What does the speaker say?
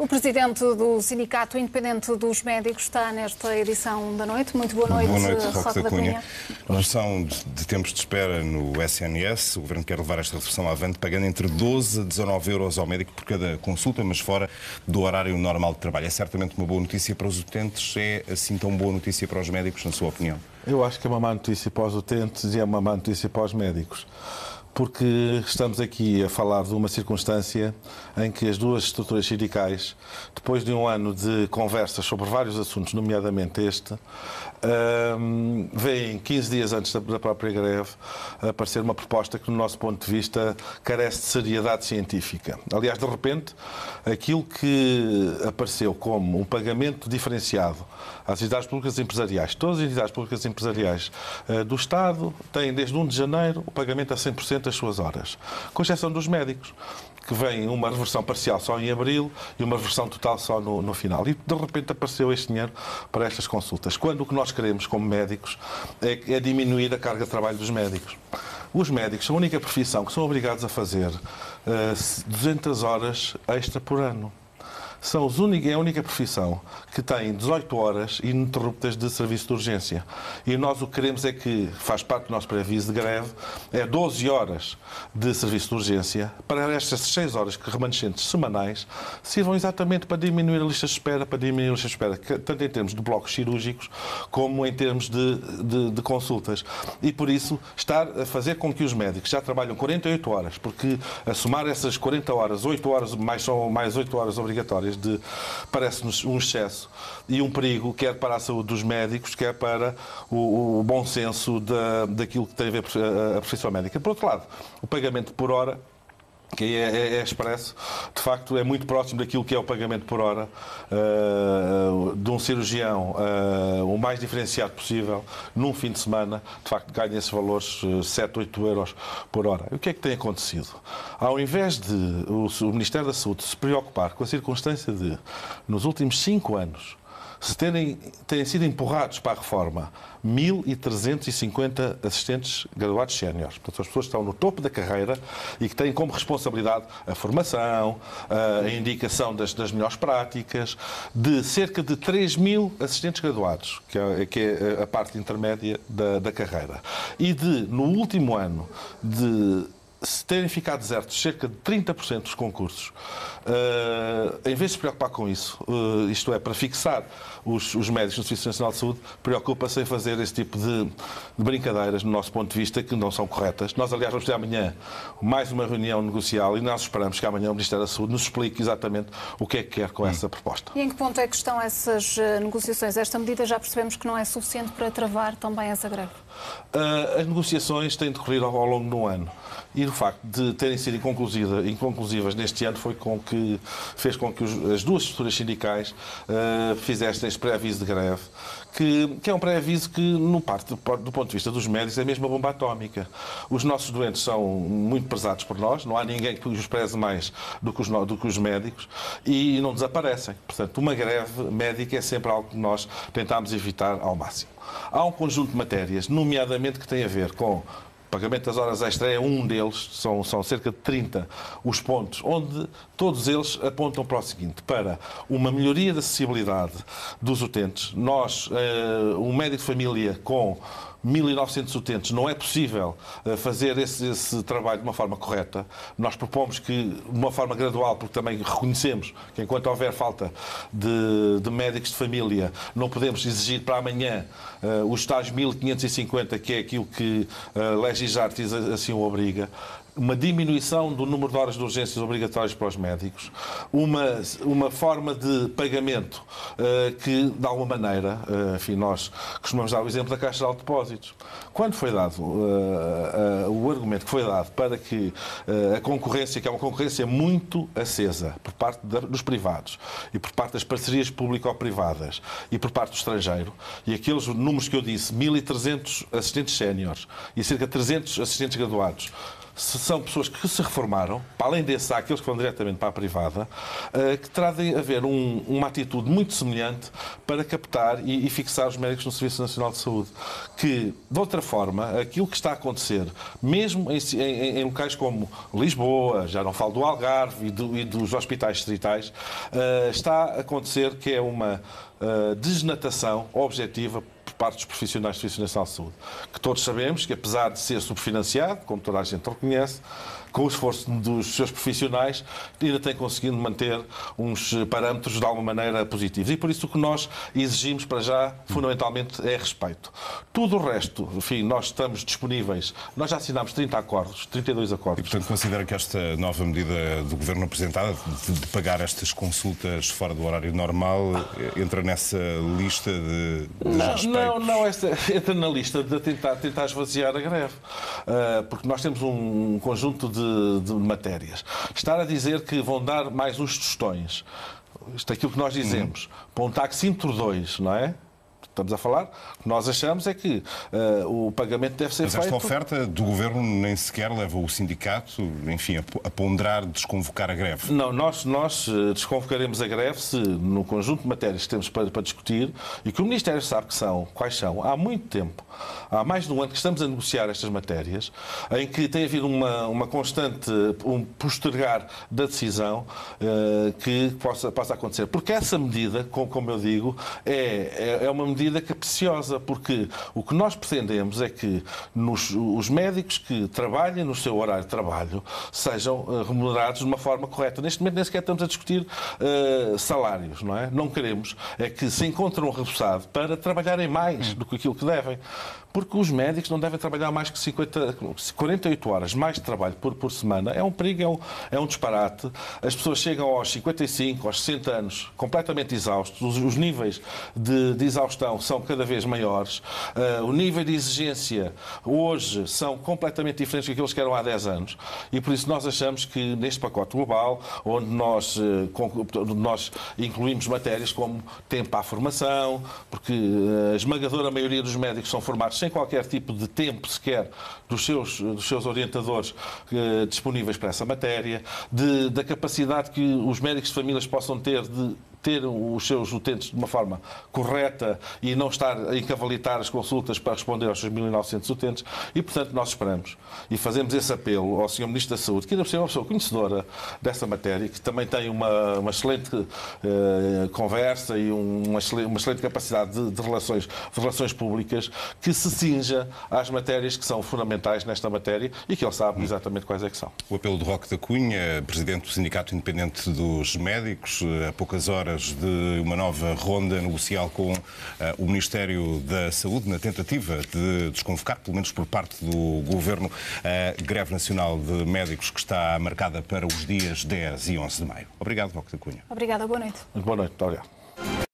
O presidente do Sindicato Independente dos Médicos está nesta edição da noite. Muito boa noite, Roque da Cunha. Redução de tempos de espera no SNS. O Governo quer levar esta redução avante, pagando entre 12 a 19 euros ao médico por cada consulta, mas fora do horário normal de trabalho. É certamente uma boa notícia para os utentes. É assim tão boa notícia para os médicos, na sua opinião? Eu acho que é uma má notícia para os utentes e é uma má notícia para os médicos. Porque estamos aqui a falar de uma circunstância em que as duas estruturas sindicais, depois de um ano de conversas sobre vários assuntos, nomeadamente este, veem 15 dias antes da própria greve aparecer uma proposta que, no nosso ponto de vista, carece de seriedade científica. Aliás, de repente, aquilo que apareceu como um pagamento diferenciado às entidades públicas empresariais, todas as entidades públicas empresariais do Estado têm, desde 1 de janeiro, o pagamento a 100% das suas horas, com exceção dos médicos, que vem uma reversão parcial só em abril e uma reversão total só no final. E, de repente, apareceu este dinheiro para estas consultas, quando o que nós queremos, como médicos, é diminuir a carga de trabalho dos médicos. Os médicos são a única profissão que são obrigados a fazer 200 horas extra por ano. É a única profissão que tem 18 horas ininterruptas de serviço de urgência. E nós o que queremos é que, faz parte do nosso pré-aviso de greve, é 12 horas de serviço de urgência para estas 6 horas remanescentes semanais sirvam exatamente para diminuir a lista de espera, tanto em termos de blocos cirúrgicos como em termos de consultas. E por isso estar a fazer com que os médicos já trabalham 48 horas, porque a somar essas 40 horas, 8 horas mais 8 horas obrigatórias, parece-nos um excesso e um perigo, quer para a saúde dos médicos, quer para o bom senso daquilo que tem a ver a profissão médica. Por outro lado, o pagamento por hora, que é expresso, de facto é muito próximo daquilo que é o pagamento por hora de um cirurgião o mais diferenciado possível, num fim de semana, de facto ganha esses valores 7, 8 euros por hora. E o que é que tem acontecido? Ao invés de o Ministério da Saúde se preocupar com a circunstância de, nos últimos 5 anos, terem sido empurrados para a reforma 1.350 assistentes graduados séniores. Portanto, as pessoas que estão no topo da carreira e que têm como responsabilidade a formação, a indicação das melhores práticas, de cerca de 3.000 assistentes graduados, que é a parte intermédia da carreira. E no último ano, se terem ficado desertos cerca de 30% dos concursos, em vez de se preocupar com isso, isto é, para fixar os médicos no Serviço Nacional de Saúde, preocupa-se em fazer esse tipo de brincadeiras, no nosso ponto de vista, que não são corretas. Nós, aliás, vamos ter amanhã mais uma reunião negocial e nós esperamos que amanhã o Ministério da Saúde nos explique exatamente o que é que quer com essa proposta. E em que ponto é que estão essas negociações? Esta medida já percebemos que não é suficiente para travar também essa greve. As negociações têm decorrido ao longo do ano. E o facto de terem sido inconclusivas neste ano fez com que as duas estruturas sindicais fizessem este pré-aviso de greve, que é um pré-aviso que, do ponto de vista dos médicos, é mesmo uma bomba atómica. Os nossos doentes são muito prezados por nós, não há ninguém que os preze mais do que os médicos, e não desaparecem. Portanto, uma greve médica é sempre algo que nós tentamos evitar ao máximo. Há um conjunto de matérias, nomeadamente, que tem a ver com o pagamento das horas extra, é um deles, são cerca de 30 os pontos, onde todos eles apontam para o seguinte: para uma melhoria da acessibilidade dos utentes. Nós, um médico de família com 1.900 utentes, não é possível fazer esse trabalho de uma forma correta. Nós propomos que, de uma forma gradual, porque também reconhecemos que, enquanto houver falta de médicos de família, não podemos exigir para amanhã os tais 1.550, que é aquilo que a Legis Artis assim o obriga. Uma diminuição do número de horas de urgências obrigatórias para os médicos, uma forma de pagamento que, de alguma maneira, enfim, nós costumamos dar o exemplo da Caixa de Depósitos. Quando foi dado o argumento que foi dado para que a concorrência, que é uma concorrência muito acesa por parte dos privados e por parte das parcerias público-privadas e por parte do estrangeiro, e aqueles números que eu disse, 1.300 assistentes séniores e cerca de 300 assistentes graduados, são pessoas que se reformaram, para além desses, há aqueles que vão diretamente para a privada, que trazem a haver uma atitude muito semelhante para captar e fixar os médicos no Serviço Nacional de Saúde. Que, de outra forma, aquilo que está a acontecer, mesmo em locais como Lisboa, já não falo do Algarve e dos hospitais distritais, está a acontecer que é uma desnatação objetiva por parte dos profissionais do Serviço Nacional de Saúde, que todos sabemos que, apesar de ser subfinanciado, como toda a gente reconhece, com o esforço dos seus profissionais, ainda tem conseguido manter uns parâmetros de alguma maneira positivos. E por isso o que nós exigimos para já, fundamentalmente, é respeito. Tudo o resto, enfim, nós estamos disponíveis. Nós já assinámos 30 acordos, 32 acordos. E, portanto, considera que esta nova medida do Governo apresentada, de pagar estas consultas fora do horário normal, entra nessa lista de respeitos? Não, entra na lista de tentar esvaziar a greve. Porque nós temos um conjunto de matérias. Estar a dizer que vão dar mais uns tostões, isto é aquilo que nós dizemos, para um taxímetro 2, não é? Estamos a falar, o que nós achamos é que o pagamento deve ser feito... Mas esta oferta do Governo nem sequer leva o sindicato, enfim, a ponderar desconvocar a greve? Não, nós desconvocaremos a greve se, no conjunto de matérias que temos para discutir, e que o Ministério sabe quais são, há muito tempo, há mais de um ano que estamos a negociar estas matérias, em que tem havido uma constante, postergar da decisão que possa acontecer. Porque essa medida, como eu digo, é uma medida capciosa, porque o que nós pretendemos é que os médicos que trabalhem no seu horário de trabalho sejam remunerados de uma forma correta. Neste momento nem sequer estamos a discutir salários, não é? Não queremos é que se encontrem um reforçado para trabalharem mais do que aquilo que devem. Porque os médicos não devem trabalhar mais que 48 horas mais de trabalho por semana. É um perigo, é um disparate. As pessoas chegam aos 55, aos 60 anos completamente exaustos. Os níveis de exaustão são cada vez maiores. O nível de exigência hoje são completamente diferentes daqueles que eram há 10 anos. E por isso nós achamos que neste pacote global, onde nós incluímos matérias como tempo à formação, porque a esmagadora maioria dos médicos são formados sem qualquer tipo de tempo sequer dos seus orientadores disponíveis para essa matéria, da capacidade que os médicos de famílias possam ter de ter os seus utentes de uma forma correta e não estar a encavalitar as consultas para responder aos seus 1.900 utentes. E, portanto, nós esperamos e fazemos esse apelo ao Sr. Ministro da Saúde, que ainda por cima é uma pessoa conhecedora dessa matéria, que também tem uma excelente conversa e uma excelente capacidade de relações públicas, que se cinja às matérias que são fundamentais nesta matéria e que ele sabe exatamente quais é que são. O apelo de Roque da Cunha, presidente do Sindicato Independente dos Médicos, há poucas horas de uma nova ronda negocial com o Ministério da Saúde, na tentativa de desconvocar, pelo menos por parte do Governo, a greve nacional de médicos que está marcada para os dias 10 e 11 de maio. Obrigado, Roque da Cunha. Obrigada, boa noite. Muito boa noite, muito obrigado.